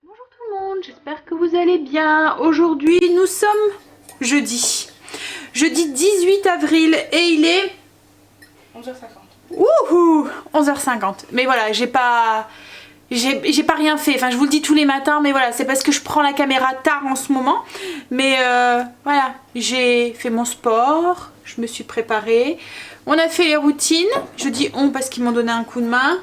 Bonjour tout le monde, j'espère que vous allez bien. Aujourd'hui nous sommes jeudi. Jeudi 18 avril et il est 11h50. Wouhou 11h50. Mais voilà, j'ai pas rien fait. Enfin, je vous le dis tous les matins, mais voilà, c'est parce que je prends la caméra tard en ce moment. Mais voilà, j'ai fait mon sport, je me suis préparée. On a fait les routines. Je dis on parce qu'ils m'ont donné un coup de main.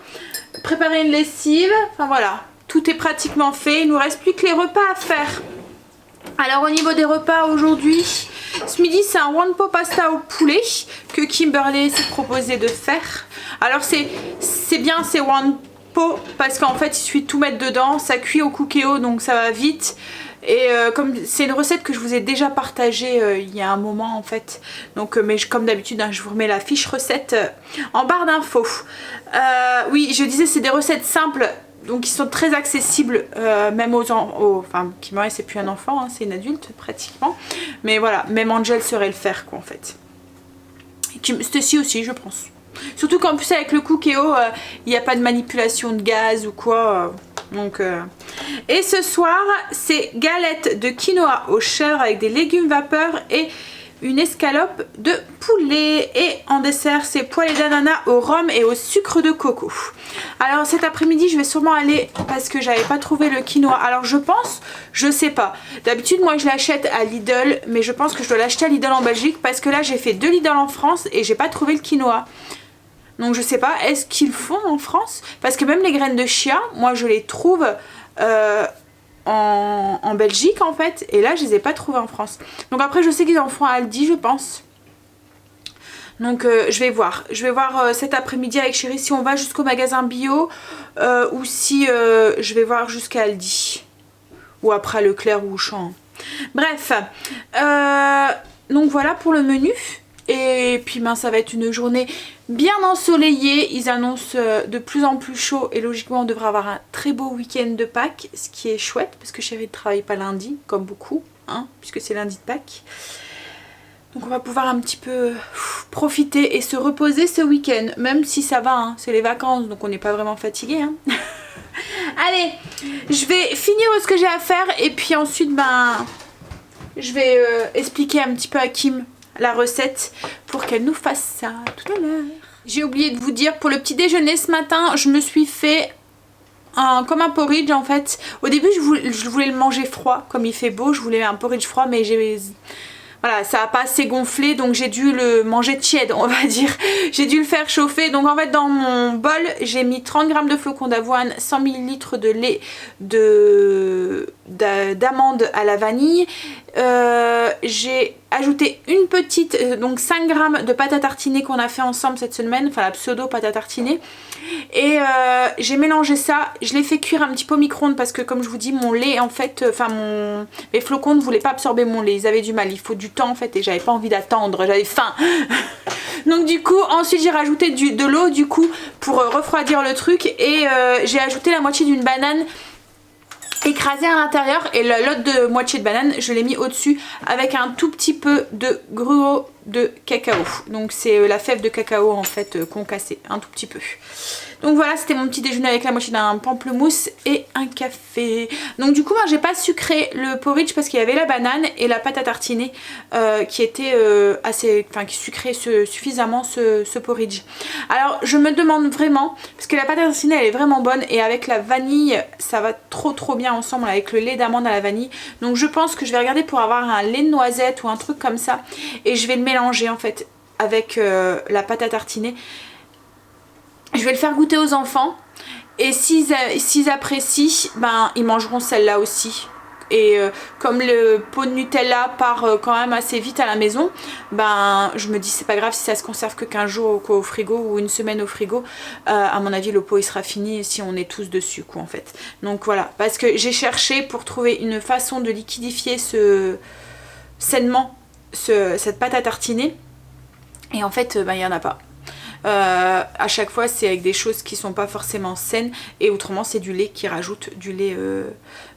Préparer une lessive. Enfin voilà, tout est pratiquement fait. Il nous reste plus que les repas à faire. Alors au niveau des repas aujourd'hui, ce midi c'est un one pot pasta au poulet que Kimberly s'est proposé de faire. Alors c'est bien, c'est one pot parce qu'en fait il suffit de tout mettre dedans, ça cuit au cookéo donc ça va vite. Et comme c'est une recette que je vous ai déjà partagée il y a un moment en fait, donc mais comme d'habitude hein, je vous remets la fiche recette en barre d'infos. Oui, je disais c'est des recettes simples. Donc ils sont très accessibles même enfin Kimberly c'est plus un enfant, hein, c'est une adulte pratiquement. Mais voilà, même Angel saurait le faire quoi en fait. Stacy aussi je pense. Surtout qu'en plus avec le cookéo, il n'y a pas de manipulation de gaz ou quoi. Et ce soir c'est galette de quinoa au chèvre avec des légumes vapeur et une escalope de poulet. Et en dessert c'est poêlée d'ananas au rhum et au sucre de coco. Alors cet après-midi je vais sûrement aller parce que j'avais pas trouvé le quinoa. Alors je pense, je sais pas, d'habitude moi je l'achète à Lidl, mais je pense que je dois l'acheter à Lidl en Belgique parce que là j'ai fait 2 Lidl en France et j'ai pas trouvé le quinoa. Donc je sais pas, est-ce qu'ils font en France? Parce que même les graines de chia, moi je les trouve en Belgique en fait. Et là je les ai pas trouvées en France. Donc après je sais qu'ils en font à Aldi je pense. Donc je vais voir. Je vais voir cet après-midi avec chérie si on va jusqu'au magasin bio. Ou si je vais voir jusqu'à Aldi. Ou après Leclerc ou Auchan. Bref. Donc voilà pour le menu. Et puis ben, ça va être une journée bien ensoleillée. Ils annoncent de plus en plus chaud et logiquement on devrait avoir un très beau week-end de Pâques, ce qui est chouette parce que chérie ne travaille pas lundi comme beaucoup, hein, puisque c'est lundi de Pâques. Donc on va pouvoir un petit peu profiter et se reposer ce week-end, même si ça va, hein, c'est les vacances donc on n'est pas vraiment fatigué. Hein. Allez, je vais finir ce que j'ai à faire et puis ensuite ben, je vais expliquer un petit peu à Kim la recette pour qu'elle nous fasse ça tout à l'heure. J'ai oublié de vous dire, pour le petit déjeuner ce matin, je me suis fait comme un porridge en fait. Au début je voulais le manger froid, comme il fait beau, je voulais un porridge froid mais voilà, ça n'a pas assez gonflé donc j'ai dû le manger tiède on va dire. J'ai dû le faire chauffer. Donc en fait dans mon bol j'ai mis 30 g de flocons d'avoine, 100 ml de lait d'amande à la vanille. J'ai ajouté une petite, donc 5 g de pâte à tartiner qu'on a fait ensemble cette semaine, enfin la pseudo pâte à tartiner. Et j'ai mélangé ça, je l'ai fait cuire un petit peu au micro-ondes parce que comme je vous dis mon lait en fait, mes flocons ne voulaient pas absorber mon lait, ils avaient du mal, il faut du temps en fait et j'avais pas envie d'attendre, j'avais faim. Donc du coup ensuite j'ai rajouté de l'eau du coup pour refroidir le truc et j'ai ajouté la moitié d'une banane écrasée à l'intérieur et l'autre de moitié de banane je l'ai mis au dessus avec un tout petit peu de gruau de cacao. Donc c'est la fève de cacao en fait concassée un tout petit peu. Donc voilà, c'était mon petit déjeuner avec la moitié d'un pamplemousse et un café. Donc du coup moi j'ai pas sucré le porridge parce qu'il y avait la banane et la pâte à tartiner qui était qui sucrait suffisamment ce porridge. Alors je me demande vraiment, parce que la pâte à tartiner elle est vraiment bonne et avec la vanille ça va trop bien ensemble avec le lait d'amande à la vanille. Donc je pense que je vais regarder pour avoir un lait de noisette ou un truc comme ça et je vais le mélanger en fait avec la pâte à tartiner. Je vais le faire goûter aux enfants et s'ils apprécient, ben ils mangeront celle-là aussi. Et comme le pot de Nutella part quand même assez vite à la maison, ben je me dis c'est pas grave si ça se conserve que 15 jours au frigo ou une semaine au frigo. À mon avis le pot il sera fini si on est tous dessus quoi en fait. Donc voilà, parce que j'ai cherché pour trouver une façon de liquidifier sainement cette pâte à tartiner et en fait ben, il n'y en a pas. À chaque fois c'est avec des choses qui sont pas forcément saines et autrement c'est du lait qui rajoute du lait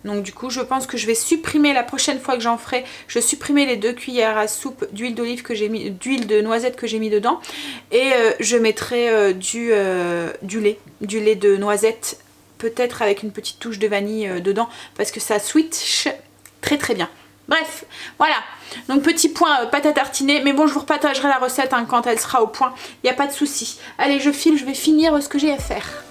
donc du coup je pense que je vais supprimer la prochaine fois que j'en ferai, je supprimer les 2 cuillères à soupe d'huile d'olive que j'ai mis, d'huile de noisette que j'ai mis dedans et je mettrai du lait de noisette peut-être avec une petite touche de vanille dedans parce que ça switch très très bien. Bref, voilà, donc petit point pâte à tartiner, mais bon je vous repartagerai la recette hein, quand elle sera au point, il n'y a pas de souci. Allez je file, je vais finir ce que j'ai à faire.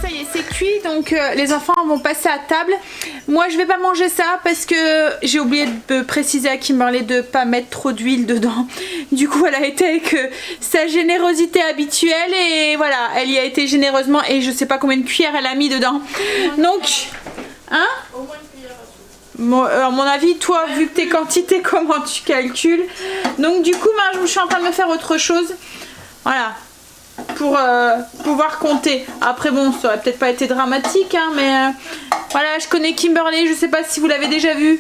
Ça y est, c'est cuit, donc les enfants vont passer à table. Moi je vais pas manger ça parce que j'ai oublié de préciser à Kimberly de pas mettre trop d'huile dedans. Du coup elle a été avec sa générosité habituelle et voilà, elle y a été généreusement et je sais pas combien de cuillères elle a mis dedans. Donc, hein? Au moins une cuillère à soupe. Bon, à mon avis, toi, vu que tes quantités, comment tu calcules? Donc du coup, je suis en train de me faire autre chose. Voilà. Pour pouvoir compter. Après bon, ça aurait peut-être pas été dramatique hein, mais voilà, je connais Kimberly, je sais pas si vous l'avez déjà vu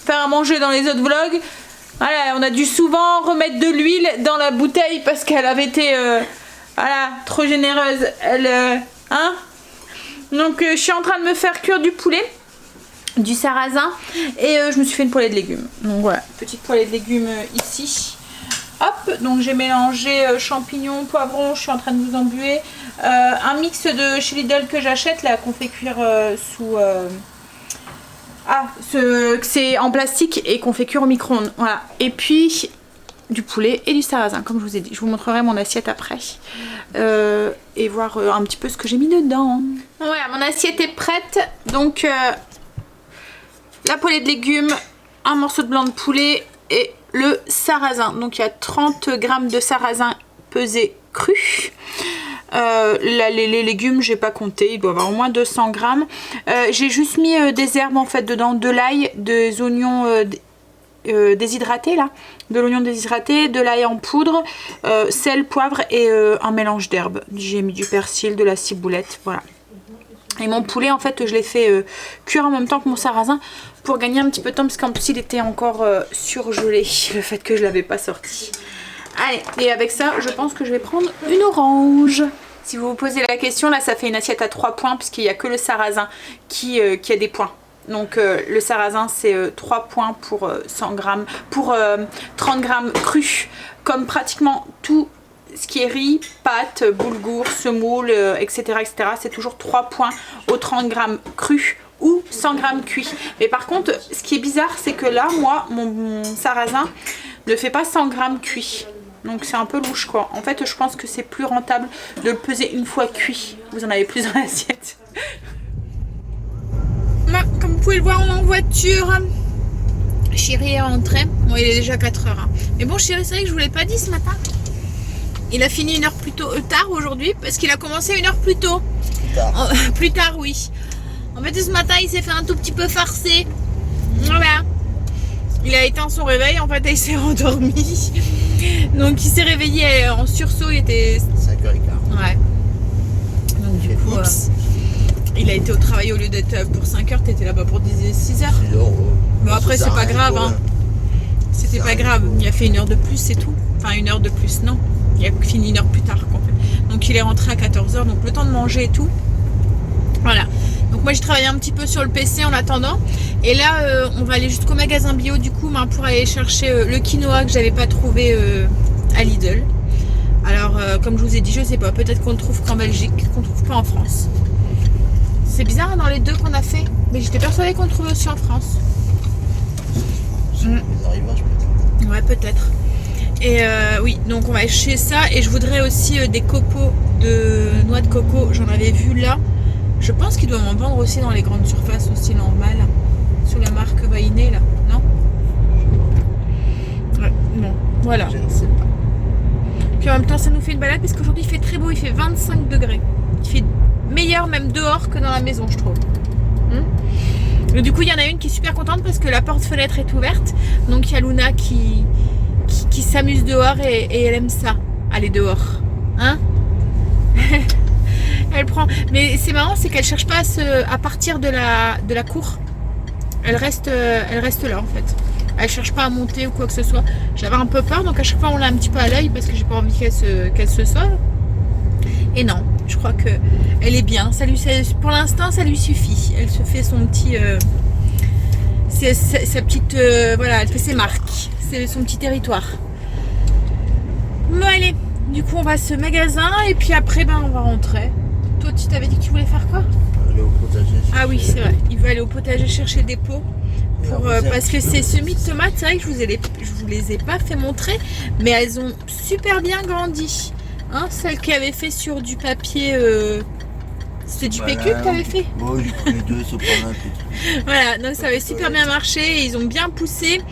faire à manger dans les autres vlogs. Voilà, on a dû souvent remettre de l'huile dans la bouteille parce qu'elle avait été voilà, trop généreuse. Elle hein. Donc je suis en train de me faire cuire du poulet, du sarrasin et je me suis fait une poêlée de légumes. Donc voilà, petite poêlée de légumes ici. Hop, donc j'ai mélangé champignons, poivrons, je suis en train de vous embuer. Un mix de chez Lidl que j'achète là, qu'on fait cuire sous... c'est en plastique et qu'on fait cuire au micro-ondes. Voilà. Et puis du poulet et du sarrasin, comme je vous ai dit. Je vous montrerai mon assiette après. Et voir un petit peu ce que j'ai mis dedans. Voilà, mon assiette est prête. Donc la poêlée de légumes, un morceau de blanc de poulet et le sarrasin. Donc il y a 30 g de sarrasin pesé cru. Les légumes j'ai pas compté, il doit y avoir au moins 200 g. J'ai juste mis des herbes en fait dedans, de l'ail, des oignons déshydratés là, de l'oignon déshydraté, de l'ail en poudre, sel, poivre et un mélange d'herbes. J'ai mis du persil, de la ciboulette, voilà. Et mon poulet en fait je l'ai fait cuire en même temps que mon sarrasin pour gagner un petit peu de temps parce qu'en plus il était encore surgelé, le fait que je l'avais pas sorti. Allez, et avec ça je pense que je vais prendre une orange. Si vous vous posez la question, là ça fait une assiette à 3 points puisqu'il n'y a que le sarrasin qui a des points. Donc le sarrasin c'est 3 points pour 100 g, pour 30 g cru, comme pratiquement tout ce qui est riz, pâtes, boulgour, semoule, etc. c'est toujours 3 points aux 30 g cru ou 100 g cuit. Mais par contre, ce qui est bizarre, c'est que là, moi, mon sarrasin ne fait pas 100 g cuit. Donc c'est un peu louche quoi. En fait, je pense que c'est plus rentable de le peser une fois cuit. Vous en avez plus dans l'assiette. Comme vous pouvez le voir, on est en voiture. Chéri est rentré. Bon, il est déjà 4 h. Hein. Mais bon, Chéri, c'est vrai que je vous l'ai pas dit ce matin. Il a fini 1 heure plus tôt, tard aujourd'hui parce qu'il a commencé 1 heure plus tôt. Plus tard. Plus tard, oui. En fait, ce matin, il s'est fait un tout petit peu farcer. Voilà. Il a éteint son réveil, en fait, et il s'est rendormi. Donc, il s'est réveillé en sursaut. Il était 5h15. Ouais. Donc, du coup, il a été au travail au lieu d'être pour 5h. T'étais là-bas pour 6h. 6h. Bon, après, c'est pas grave. Hein. C'était pas grave. Il a fait 1 heure de plus, c'est tout. Enfin, 1 heure de plus, non. Il a fini 1 heure plus tard qu'en fait. Donc il est rentré à 14 h, donc le temps de manger et tout. Voilà. Donc moi j'ai travaillé un petit peu sur le PC en attendant. Et là on va aller jusqu'au magasin bio du coup pour aller chercher le quinoa que j'avais pas trouvé à Lidl. Alors comme je vous ai dit, je sais pas, peut-être qu'on le trouve qu'en Belgique, qu'on trouve pas en France. C'est bizarre hein, dans les deux qu'on a fait. Mais j'étais persuadée qu'on le trouvait aussi en France. Les arrivages peut-être. Ouais peut-être. Et oui, donc on va acheter ça. Et je voudrais aussi des copeaux de noix de coco. J'en avais vu là. Je pense qu'ils doivent en vendre aussi dans les grandes surfaces aussi normales. Sous la marque Vainé là, non? Ouais, bon, voilà. Je ne sais pas. Puis en même temps ça nous fait une balade parce qu'aujourd'hui il fait très beau, il fait 25 degrés. Il fait meilleur même dehors que dans la maison je trouve. Et du coup il y en a une qui est super contente parce que la porte-fenêtre est ouverte. Donc il y a Luna qui s'amuse dehors et elle aime ça, aller dehors. Hein? Elle prend. Mais c'est marrant, c'est qu'elle cherche pas à partir de la cour. Elle reste là en fait. Elle cherche pas à monter ou quoi que ce soit. J'avais un peu peur, donc à chaque fois on l'a un petit peu à l'œil parce que j'ai pas envie qu'elle se sauve. Et non, je crois que elle est bien. Pour l'instant, ça lui suffit. Elle se fait son petit C'est sa petite... voilà, elle fait ses marques. C'est son petit territoire. Bon allez, du coup on va à ce magasin et puis après on va rentrer. Toi tu t'avais dit que tu voulais faire quoi? Aller au potager. Ah oui c'est vrai, il veut aller au potager chercher des pots. Parce que ces semis de tomates, c'est vrai que je vous les ai pas fait montrer, mais elles ont super bien grandi. Hein, celle qui avait fait sur du papier, c'était du PQ que tu avais fait. Bon, j'ai pris 2 sopalin. Voilà, donc ça avait super bien marché, ils ont bien poussé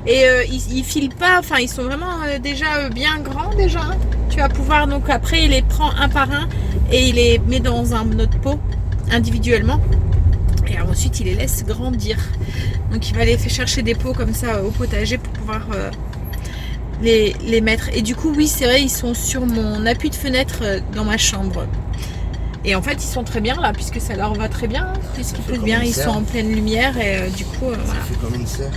et ils filent pas, enfin ils sont vraiment déjà bien grands déjà. Hein. Tu vas pouvoir donc après il les prend un par un et il les met dans un autre pot individuellement. Et ensuite il les laisse grandir. Donc il va aller chercher des pots comme ça au potager pour pouvoir les mettre. Et du coup oui c'est vrai ils sont sur mon appui de fenêtre dans ma chambre. Et en fait ils sont très bien là puisque ça leur va très bien. Hein, puisqu'il pousse bien, ils sont en pleine lumière et du coup voilà. Ça fait comme une serre.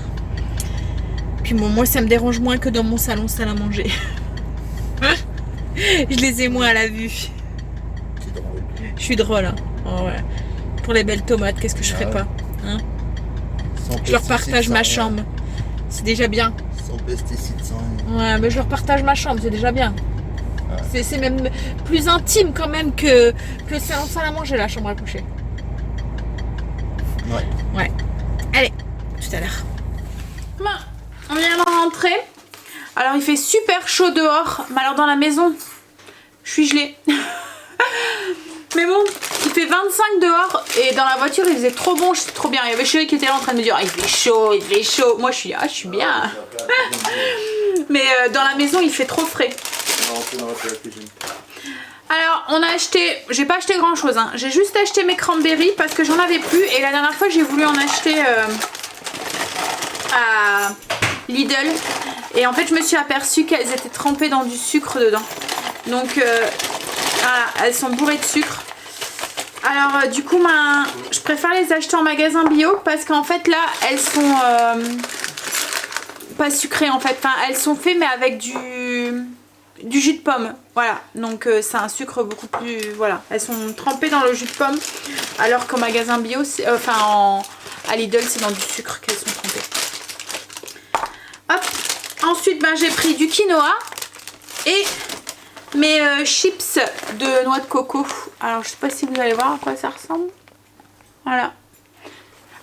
Puis bon moi ça me dérange moins que dans mon salon salle à manger. Je les ai moins à la vue. C'est drôle. Je suis drôle hein. Oh, ouais. Pour les belles tomates, qu'est-ce que je ferais pas hein. Je leur partage ma chambre. C'est déjà bien. Sans pesticides, sans rien. Ouais, mais je leur partage ma chambre, c'est déjà bien. Ouais. C'est même plus intime quand même que c'est en salle à manger la chambre à coucher. Ouais. Ouais. Allez, tout à l'heure. On vient de rentrer. Alors il fait super chaud dehors, mais alors dans la maison, je suis gelée. Mais bon, il fait 25 dehors et dans la voiture il faisait trop bon, c'était trop bien. Il y avait chérie qui était là en train de me dire ah, il fait chaud. Moi je suis bien. Mais dans la maison il fait trop frais. Alors on a acheté, j'ai pas acheté grand chose hein. J'ai juste acheté mes cranberries parce que j'en avais plus et la dernière fois j'ai voulu en acheter à Lidl et en fait je me suis aperçue qu'elles étaient trempées dans du sucre dedans. Donc voilà, elles sont bourrées de sucre. Alors du coup je préfère les acheter en magasin bio parce qu'en fait là elles sont pas sucrées en fait. Enfin elles sont faites mais avec du jus de pomme. Voilà, donc c'est un sucre beaucoup plus... Voilà, elles sont trempées dans le jus de pomme alors qu'en magasin bio, à Lidl c'est dans du sucre qu'elles sont trempées. Hop, ensuite j'ai pris du quinoa et mes chips de noix de coco. Alors je sais pas si vous allez voir à quoi ça ressemble. Voilà.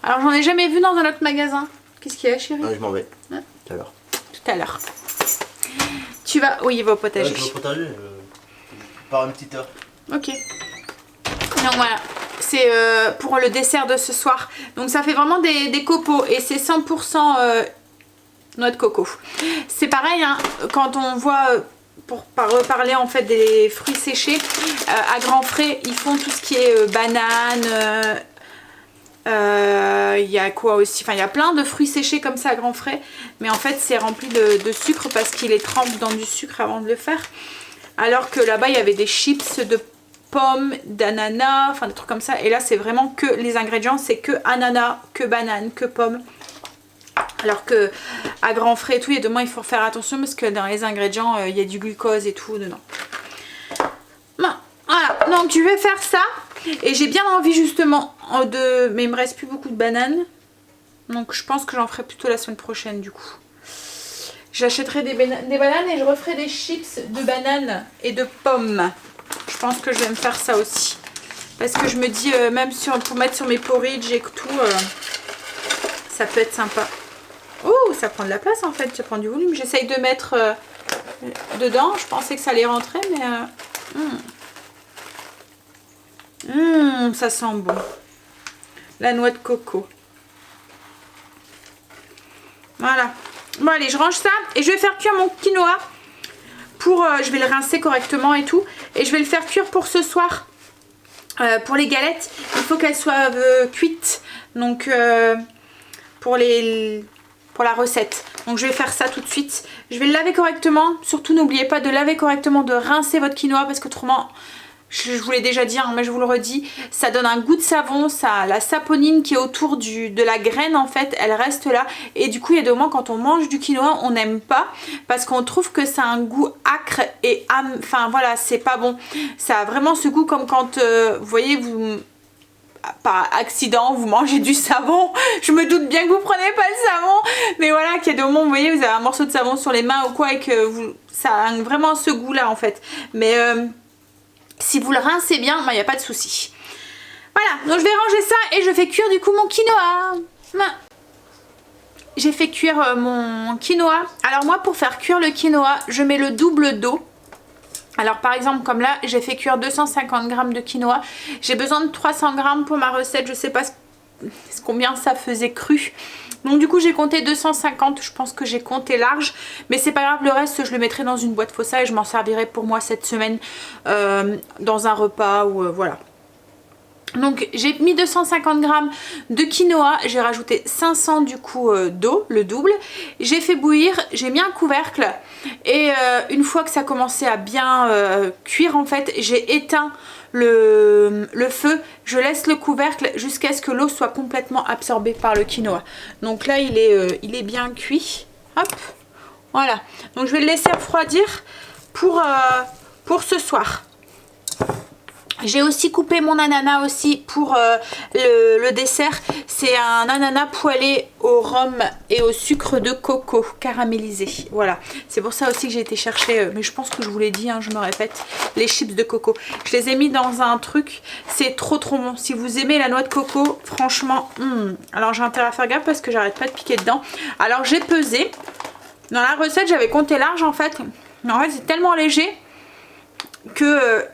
Alors j'en ai jamais vu dans un autre magasin. Qu'est-ce qu'il y a chérie? Je m'en vais. Tout à l'heure. Tout à l'heure. Tu vas... Oui, il va au potager. Ouais, je vais au potager. Par une petite heure. Ok. Donc voilà. C'est pour le dessert de ce soir. Donc ça fait vraiment des copeaux. Et c'est 100% noix de coco. C'est pareil, hein, quand on voit... Pour reparler en fait des fruits séchés, à grands frais, ils font tout ce qui est banane, il y a quoi aussi, enfin il y a plein de fruits séchés comme ça à grands frais, mais en fait c'est rempli de sucre parce qu'ils les trempent dans du sucre avant de le faire. Alors que là-bas il y avait des chips de pommes, d'ananas, enfin des trucs comme ça, et là c'est vraiment que les ingrédients, c'est que ananas, que banane, que pommes. Alors que à grands frais et tout, et demain il faut faire attention parce que dans les ingrédients il y a du glucose et tout dedans. Bon, voilà, donc je vais faire ça. Et j'ai bien envie justement de... Mais il me reste plus beaucoup de bananes. Donc je pense que j'en ferai plutôt la semaine prochaine du coup. J'achèterai des bananes et je referai des chips de bananes et de pommes. Je pense que je vais me faire ça aussi. Parce que je me dis, même pour mettre sur mes porridge et tout, ça peut être sympa. Oh, ça prend de la place en fait, ça prend du volume. J'essaye de mettre dedans. Je pensais que ça allait rentrer, mais... ça sent bon. La noix de coco. Voilà. Bon allez, je range ça et je vais faire cuire mon quinoa. Je vais le rincer correctement et tout. Et je vais le faire cuire pour ce soir. Pour les galettes, il faut qu'elles soient cuites. Donc pour la recette. Donc je vais faire ça tout de suite. Je vais le laver correctement. Surtout n'oubliez pas de laver correctement, de rincer votre quinoa parce qu'autrement, je vous l'ai déjà dit, hein, mais je vous le redis, ça donne un goût de savon. La saponine qui est autour de la graine en fait, elle reste là. Et du coup il y a des moments quand on mange du quinoa, on n'aime pas parce qu'on trouve que ça a un goût acre et enfin voilà, c'est pas bon. Ça a vraiment ce goût comme quand, vous voyez, vous... par accident vous mangez du savon, je me doute bien que vous prenez pas le savon, mais voilà, qu'il y a des moments où vous voyez vous avez un morceau de savon sur les mains ou quoi et que ça a vraiment ce goût là en fait. Mais si vous le rincez bien, il n'y a pas de souci. Voilà, donc je vais ranger ça et je fais cuire du coup mon quinoa. J'ai fait cuire mon quinoa. Alors moi pour faire cuire le quinoa, je mets le double d'eau. Alors par exemple comme là j'ai fait cuire 250 g de quinoa. J'ai besoin de 300 g pour ma recette. Je sais pas combien ça faisait cru. Donc du coup j'ai compté 250. Je pense que j'ai compté large. Mais c'est pas grave, le reste je le mettrai dans une boîte Fossa et je m'en servirai pour moi cette semaine dans un repas ou voilà. Donc j'ai mis 250 g de quinoa, j'ai rajouté 500 du coup d'eau, le double. J'ai fait bouillir, j'ai mis un couvercle et une fois que ça commençait à bien cuire en fait, j'ai éteint le feu. Je laisse le couvercle jusqu'à ce que l'eau soit complètement absorbée par le quinoa. Donc là il est bien cuit. Hop, voilà. Donc je vais le laisser refroidir pour ce soir. J'ai aussi coupé mon ananas aussi pour le dessert. C'est un ananas poêlé au rhum et au sucre de coco caramélisé. Voilà, c'est pour ça aussi que j'ai été chercher, mais je pense que je vous l'ai dit, hein, je me répète, les chips de coco. Je les ai mis dans un truc, c'est trop bon. Si vous aimez la noix de coco, franchement, alors j'ai intérêt à faire gaffe parce que j'arrête pas de piquer dedans. Alors j'ai pesé. Dans la recette, j'avais compté large en fait. Mais en fait, c'est tellement léger que...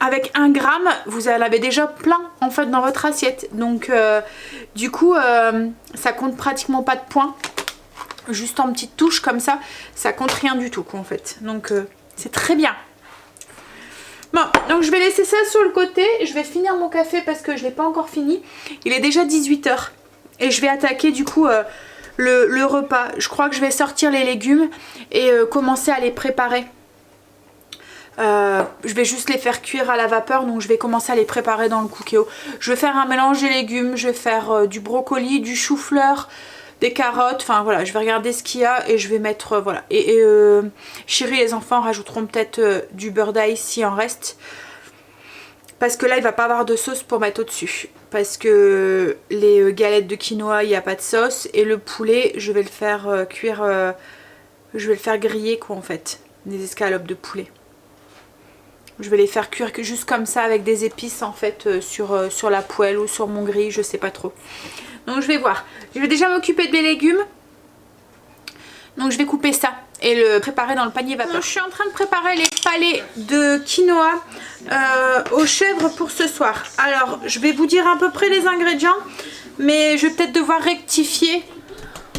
avec 1 gramme, vous en avez déjà plein en fait dans votre assiette. Donc du coup, ça compte pratiquement pas de points. Juste en petite touche comme ça compte rien du tout quoi, en fait. Donc c'est très bien. Bon, donc je vais laisser ça sur le côté. Je vais finir mon café parce que je l'ai pas encore fini. Il est déjà 18 h. Et je vais attaquer du coup le repas. Je crois que je vais sortir les légumes et commencer à les préparer. Je vais juste les faire cuire à la vapeur, donc je vais commencer à les préparer dans le Cookéo. Je vais faire un mélange des légumes, je vais faire du brocoli, du chou-fleur, des carottes, enfin voilà, je vais regarder ce qu'il y a et je vais mettre, voilà. Et Chéri et les enfants rajouteront peut-être du beurre d'ail s'il en reste. Parce que là, il va pas avoir de sauce pour mettre au-dessus. Parce que les galettes de quinoa, il n'y a pas de sauce. Et le poulet, je vais le faire cuire, je vais le faire griller quoi en fait. Des escalopes de poulet. Je vais les faire cuire juste comme ça avec des épices en fait sur la poêle ou sur mon grill, je sais pas trop. Donc je vais voir. Je vais déjà m'occuper des légumes. Donc je vais couper ça et le préparer dans le panier vapeur. Donc, je suis en train de préparer les palets de quinoa aux chèvres pour ce soir. Alors je vais vous dire à peu près les ingrédients, mais je vais peut-être devoir rectifier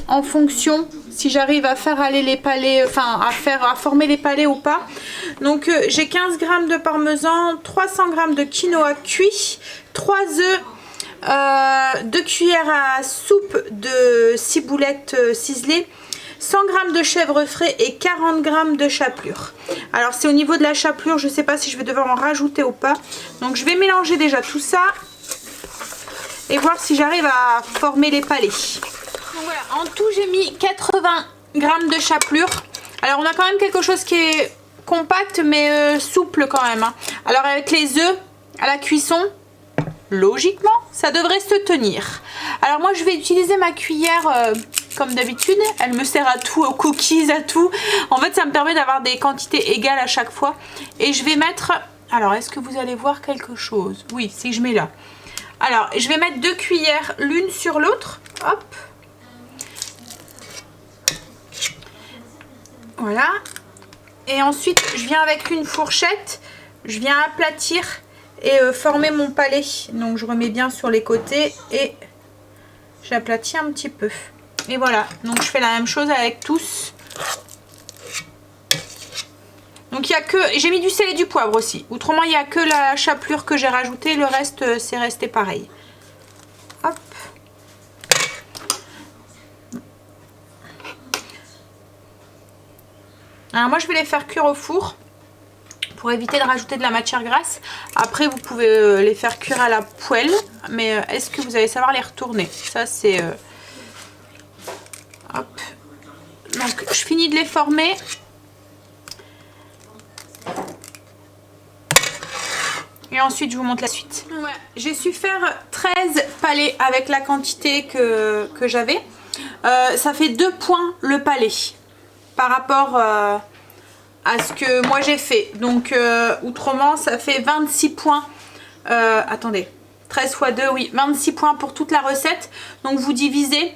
en fonction si j'arrive à faire aller les palets, enfin à former les palets ou pas. Donc j'ai 15 g de parmesan, 300 g de quinoa cuit, 3 œufs, 2 cuillères à soupe de ciboulette ciselée, 100 g de chèvre frais et 40 g de chapelure. Alors c'est au niveau de la chapelure, je ne sais pas si je vais devoir en rajouter ou pas. Donc je vais mélanger déjà tout ça et voir si j'arrive à former les palets. Donc voilà, en tout j'ai mis 80 g de chapelure. Alors on a quand même quelque chose qui est compact mais souple quand même. Hein. Alors avec les œufs à la cuisson, logiquement ça devrait se tenir. Alors moi je vais utiliser ma cuillère comme d'habitude. Elle me sert à tout, aux cookies, à tout. En fait ça me permet d'avoir des quantités égales à chaque fois. Et je vais mettre... Alors est-ce que vous allez voir quelque chose? Oui, si je mets là. Alors je vais mettre 2 cuillères l'une sur l'autre. Hop. Voilà. Et ensuite je viens avec une fourchette, je viens aplatir et former mon palais. Donc je remets bien sur les côtés et j'aplatis un petit peu. Et voilà, donc je fais la même chose avec tous. Donc il y a que, j'ai mis du sel et du poivre aussi. Autrement il n'y a que la chapelure que j'ai rajoutée, le reste c'est resté pareil. Hop. Alors moi je vais les faire cuire au four pour éviter de rajouter de la matière grasse. Après vous pouvez les faire cuire à la poêle, mais est-ce que vous allez savoir les retourner? Ça c'est... Hop. Donc je finis de les former. Et ensuite je vous montre la suite. Ouais, j'ai su faire 13 palets avec la quantité que j'avais. Ça fait 2 points le palet par rapport à ce que moi j'ai fait. Donc autrement ça fait 26 points. Attendez, 13 x 2, oui, 26 points pour toute la recette. Donc vous divisez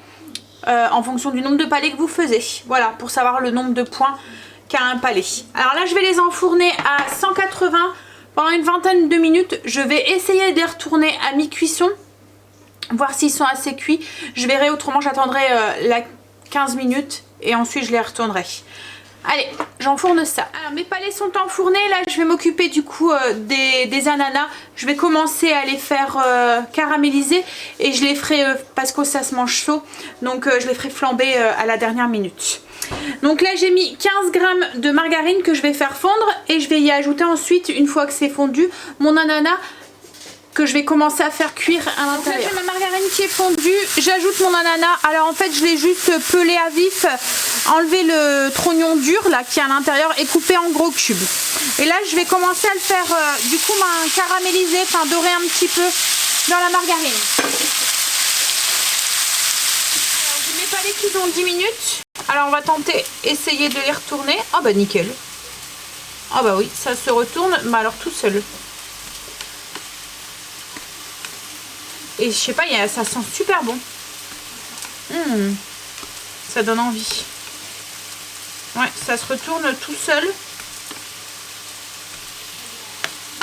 en fonction du nombre de palets que vous faisiez. Voilà, pour savoir le nombre de points qu'a un palet. Alors là je vais les enfourner à 180 pendant une vingtaine de minutes. Je vais essayer de les retourner à mi-cuisson, voir s'ils sont assez cuits. Je verrai, autrement j'attendrai la 15 minutes et ensuite je les retournerai. Allez, j'enfourne ça. Alors mes palets sont enfournés. Là je vais m'occuper du coup des ananas. Je vais commencer à les faire caraméliser et je les ferai parce que ça se mange chaud. Donc je les ferai flamber à la dernière minute. Donc là j'ai mis 15 grammes de margarine que je vais faire fondre et je vais y ajouter ensuite, une fois que c'est fondu, mon ananas que je vais commencer à faire cuire à l'intérieur. Là j'ai ma margarine qui est fondue, j'ajoute mon ananas. Alors en fait je l'ai juste pelé à vif, enlevé le trognon dur là qui est à l'intérieur et coupé en gros cubes. Et là je vais commencer à le faire du coup caraméliser, enfin dorer un petit peu dans la margarine. Alors, j'ai mes palets qui ont 10 minutes. Alors on va tenter, essayer de les retourner. Ah bah nickel. Ah bah oui, ça se retourne, mais alors tout seul. Et je sais pas, ça sent super bon. Ça donne envie. Ouais, ça se retourne tout seul.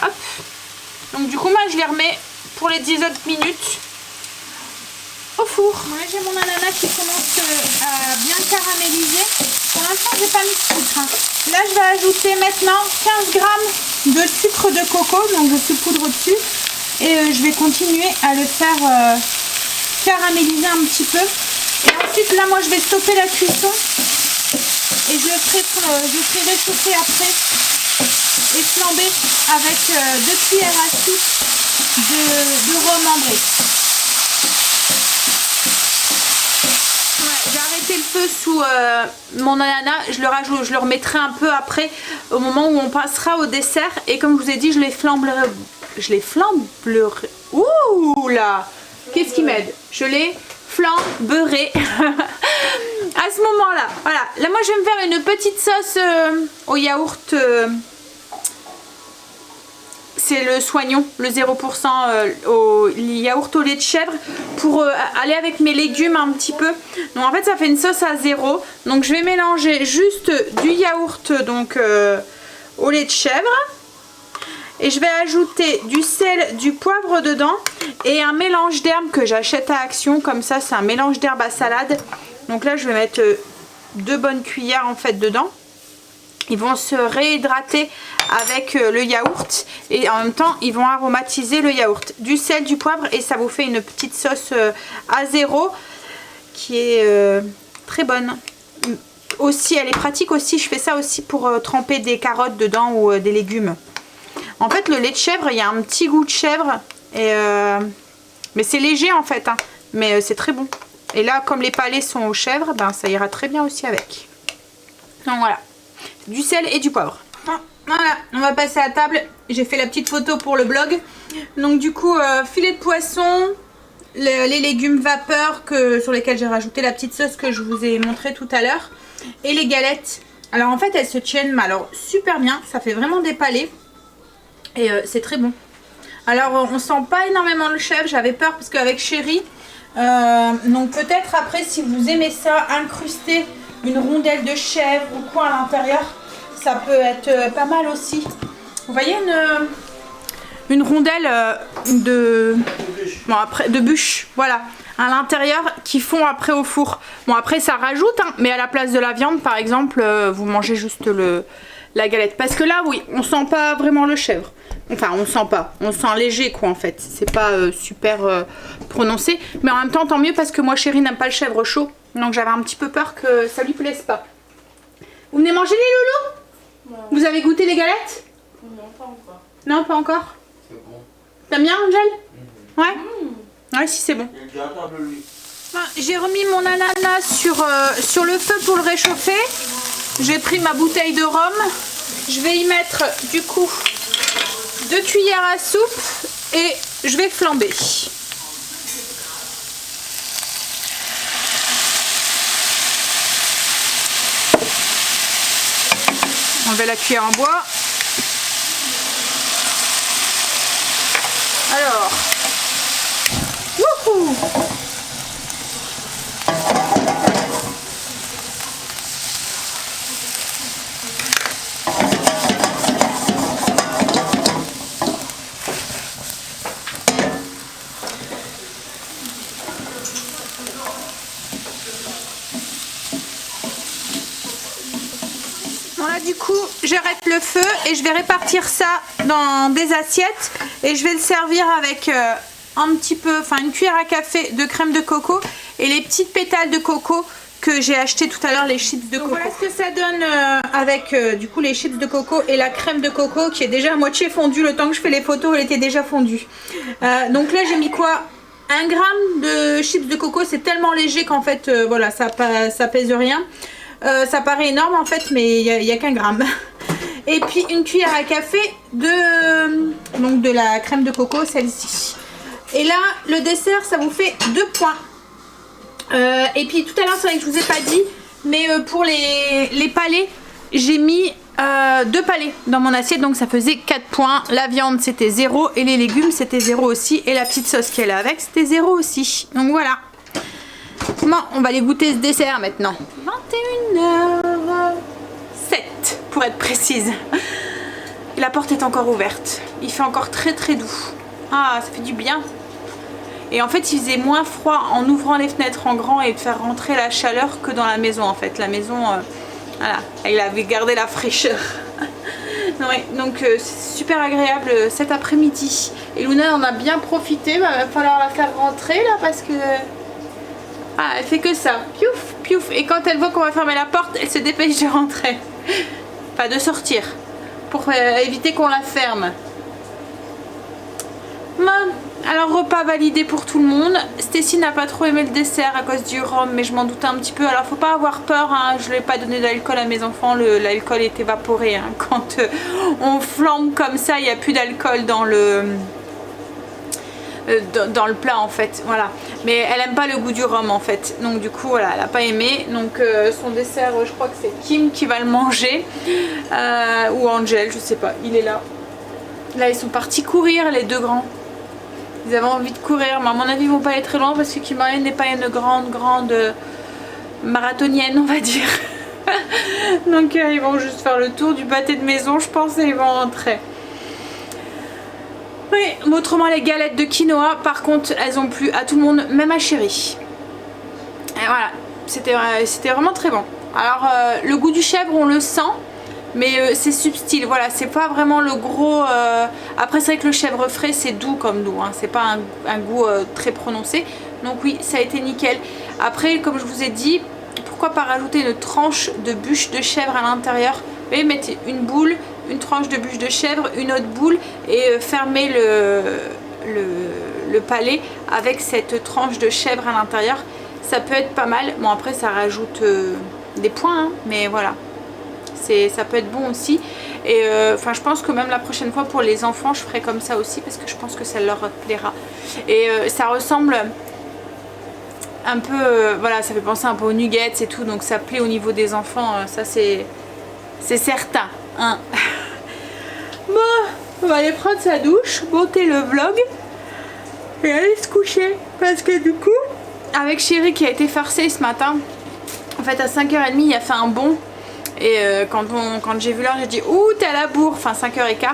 Hop. Donc du coup, moi je les remets pour les 10 autres minutes au four. Ouais, j'ai mon ananas qui commence à bien caraméliser. Pour l'instant, j'ai pas mis de sucre. Là, je vais ajouter maintenant 15 grammes de sucre de coco. Donc je saupoudre dessus. Et je vais continuer à le faire caraméliser un petit peu. Et ensuite, là, moi, je vais stopper la cuisson. Et je le ferai réchauffer après. Et flamber avec 2 cuillères à soupe de rhum ambré. Ouais, j'ai arrêté le feu sous mon ananas. Je le remettrai un peu après, au moment où on passera au dessert. Et comme je vous ai dit, je les flamberai. Ouh là! Qu'est-ce qui m'aide? Je les flamberai à ce moment-là. Voilà. Là, moi, je vais me faire une petite sauce au yaourt. C'est le soignon, le 0% au yaourt au lait de chèvre pour aller avec mes légumes un petit peu. Donc en fait, ça fait une sauce à 0. Donc je vais mélanger juste du yaourt donc au lait de chèvre. Et je vais ajouter du sel, du poivre dedans et un mélange d'herbes que j'achète à Action. Comme ça, c'est un mélange d'herbes à salade. Donc là, je vais mettre 2 bonnes cuillères en fait dedans. Ils vont se réhydrater avec le yaourt et en même temps, ils vont aromatiser le yaourt. Du sel, du poivre et ça vous fait une petite sauce à 0 qui est très bonne. Aussi, elle est pratique aussi. Je fais ça aussi pour tremper des carottes dedans ou des légumes. En fait, le lait de chèvre, il y a un petit goût de chèvre. Et mais c'est léger en fait. Hein. Mais c'est très bon. Et là, comme les palets sont aux chèvres, ben, ça ira très bien aussi avec. Donc voilà. Du sel et du poivre. Voilà, on va passer à table. J'ai fait la petite photo pour le blog. Donc du coup, filet de poisson, les légumes vapeur sur lesquels j'ai rajouté la petite sauce que je vous ai montré tout à l'heure. Et les galettes. Alors en fait, elles se tiennent alors super bien. Ça fait vraiment des palets. Et c'est très bon. Alors on sent pas énormément le chèvre. J'avais peur parce qu'avec Chéri, donc peut-être après si vous aimez ça, incruster une rondelle de chèvre ou quoi à l'intérieur, ça peut être pas mal aussi. Vous voyez une rondelle de bûche, voilà, à l'intérieur qui fond après au four. Bon après ça rajoute, hein, mais à la place de la viande par exemple, vous mangez juste la galette. Parce que là oui, on sent pas vraiment le chèvre. Enfin on sent pas, on sent léger quoi en fait. C'est pas super prononcé. Mais en même temps tant mieux parce que moi Chéri n'aime pas le chèvre chaud. Donc j'avais un petit peu peur que ça lui plaise pas. Vous venez manger les loulous? Vous avez goûté les galettes? Non, pas encore. Non, pas encore. C'est bon. T'aimes bien Angèle? Ouais. Ouais, si c'est bon. J'ai remis mon ananas sur le feu pour le réchauffer. J'ai pris ma bouteille de rhum. Je vais y mettre du coup 2 cuillères à soupe et je vais flamber. Enlever la cuillère en bois. Alors, wouhou! Voilà, du coup, j'arrête le feu et je vais répartir ça dans des assiettes et je vais le servir avec un petit peu, enfin une cuillère à café de crème de coco et les petites pétales de coco que j'ai acheté tout à l'heure, les chips de coco. Voilà ce que ça donne avec du coup les chips de coco et la crème de coco qui est déjà à moitié fondue. Le temps que je fais les photos, elle était déjà fondue. Donc là, j'ai mis quoi? 1 gramme de chips de coco, c'est tellement léger qu'en fait, voilà, ça pèse rien. Ça paraît énorme en fait, mais il n'y a qu'un gramme. Et puis une cuillère à café de la crème de coco, celle-ci. Et là, le dessert, ça vous fait 2 points. Et puis tout à l'heure, c'est vrai que je vous ai pas dit, mais pour les palais, j'ai mis 2 palais dans mon assiette, donc ça faisait 4 points. La viande, c'était 0 et les légumes, c'était 0 aussi. Et la petite sauce qui est là avec, c'était 0 aussi. Donc voilà. Bon, on va aller goûter ce dessert maintenant. 21h07 pour être précise. Et la porte est encore ouverte. Il fait encore très très doux. Ah, ça fait du bien. Et en fait, il faisait moins froid en ouvrant les fenêtres en grand et de faire rentrer la chaleur que dans la maison en fait. La maison, voilà, il avait gardé la fraîcheur. Ouais, donc c'est super agréable cet après-midi. Et Luna en a bien profité. Il va falloir la faire rentrer là parce que... Ah, elle fait que ça, piouf, piouf. Et quand elle voit qu'on va fermer la porte, elle se dépêche de rentrer. Enfin, de sortir. Pour éviter qu'on la ferme. Bon, alors repas validé pour tout le monde. Stacy n'a pas trop aimé le dessert à cause du rhum, mais je m'en doutais un petit peu. Alors faut pas avoir peur, hein. Je ne lui ai pas donné d'alcool à mes enfants. L'alcool est évaporé. Hein. Quand on flambe comme ça, il n'y a plus d'alcool dans le plat en fait, voilà. Mais elle aime pas le goût du rhum en fait, donc du coup voilà, elle a pas aimé. Donc son dessert, je crois que c'est Kim qui va le manger, ou Angel, je sais pas, il est là. Là ils sont partis courir les 2 grands. Ils avaient envie de courir, mais à mon avis ils vont pas aller très loin parce que Kim Marianne n'est pas une grande marathonienne on va dire. Donc ils vont juste faire le tour du pâté de maison je pense et ils vont rentrer. Oui, autrement les galettes de quinoa, par contre, elles ont plu à tout le monde, même à Chérie. Et voilà, c'était vraiment très bon. Alors, le goût du chèvre, on le sent, mais c'est subtil. Voilà, c'est pas vraiment le gros... Après, c'est vrai que le chèvre frais, c'est doux comme doux. Hein, c'est pas un goût très prononcé. Donc oui, ça a été nickel. Après, comme je vous ai dit, pourquoi pas rajouter une tranche de bûche de chèvre à l'intérieur? Vous voyez, mettez une boule, une tranche de bûche de chèvre, une autre boule et fermez le palais avec cette tranche de chèvre à l'intérieur. Ça peut être pas mal. Bon après ça rajoute des points, hein, mais voilà. Ça peut être bon aussi. Et enfin je pense que même la prochaine fois pour les enfants je ferai comme ça aussi parce que je pense que ça leur plaira. Et ça ressemble un peu, voilà, ça fait penser un peu aux nuggets et tout, donc ça plaît au niveau des enfants, ça c'est certain, hein. Bon, on va aller prendre sa douche, monter le vlog et aller se coucher parce que du coup, avec Chérie qui a été farcée ce matin, en fait à 5h30 il a fait un bond et quand j'ai vu l'heure j'ai dit ouh t'es à la bourre, enfin 5h15.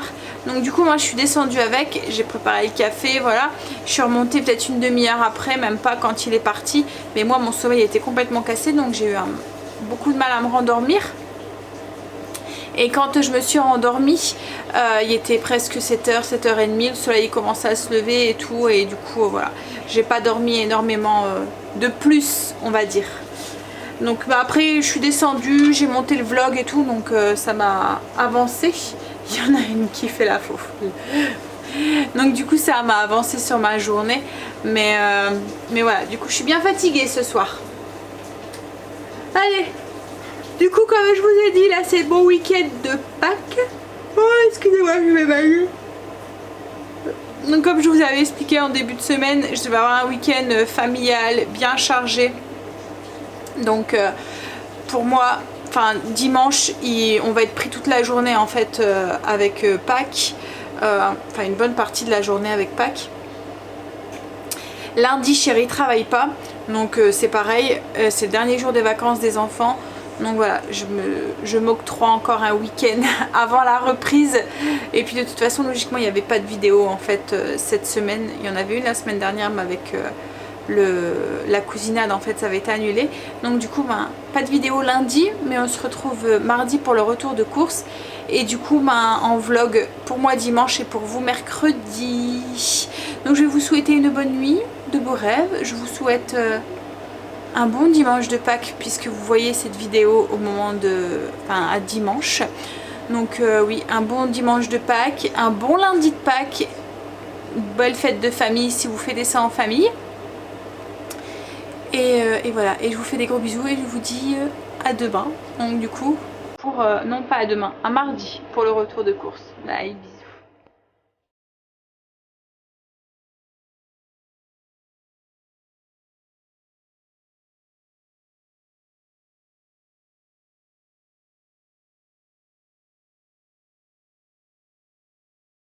Donc du coup moi je suis descendue avec, j'ai préparé le café, voilà. Je suis remontée peut-être une demi-heure après, même pas quand il est parti. Mais moi mon sommeil était complètement cassé donc j'ai eu beaucoup de mal à me rendormir. Et quand je me suis rendormie, il était presque 7h, 7h30, le soleil commençait à se lever et tout. Et du coup voilà, j'ai pas dormi énormément de plus on va dire. Donc bah, après je suis descendue, j'ai monté le vlog et tout, donc ça m'a avancé. Il y en a une qui fait la fausse. Donc du coup ça m'a avancé sur ma journée. Mais voilà, du coup je suis bien fatiguée ce soir. Allez, du coup comme je vous ai dit, là c'est le bon week-end de Pâques. Oh excusez-moi, je vais bailler. Donc comme je vous avais expliqué en début de semaine, je vais avoir un week-end familial bien chargé. Donc pour moi, enfin dimanche, on va être pris toute la journée en fait avec Pâques. Enfin une bonne partie de la journée avec Pâques. Lundi, Chéri travaille pas, donc c'est pareil, c'est le dernier jour des vacances des enfants. Donc voilà, je m'octroie encore un week-end avant la reprise. Et puis de toute façon, logiquement, il n'y avait pas de vidéo en fait cette semaine. Il y en avait une la semaine dernière, mais avec la cousinade en fait, ça avait été annulé. Donc du coup, ben, pas de vidéo lundi, mais on se retrouve mardi pour le retour de course. Et du coup, ben, en vlog pour moi dimanche et pour vous mercredi. Donc je vais vous souhaiter une bonne nuit, de beaux rêves. Je vous souhaite... un bon dimanche de Pâques puisque vous voyez cette vidéo au moment de... enfin à dimanche. Donc oui, un bon dimanche de Pâques, un bon lundi de Pâques, une belle fête de famille si vous fêtez ça en famille. Et voilà, et je vous fais des gros bisous et je vous dis à demain. Donc du coup, pour... non pas à demain, à mardi pour le retour de course. Bye, bisous.